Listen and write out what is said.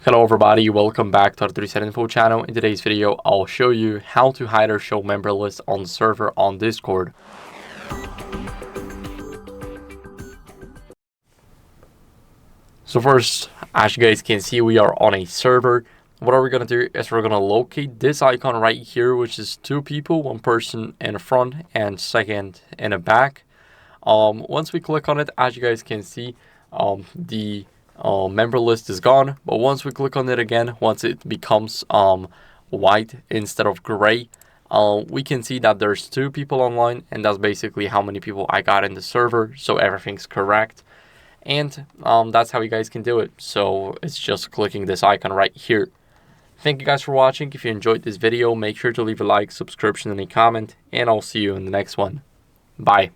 Hello everybody, welcome back to HardReset.Info channel. In today's video, I'll show you how to hide or show member list on the server on Discord. So first, as you guys can see, we are on a server. What are we going to do is we're going to locate this icon right here, which is two people, one person in the front and second in the back. Once we click on it, as you guys can see, the member list is gone, but once we click on it again, once it becomes white instead of gray, we can see that there's two people online, and that's basically how many people I got in the server, so everything's correct. And that's how you guys can do it. So it's just clicking this icon right here. Thank you guys for watching. If you enjoyed this video, make sure to leave a like, subscription, and a comment, and I'll see you in the next one. Bye.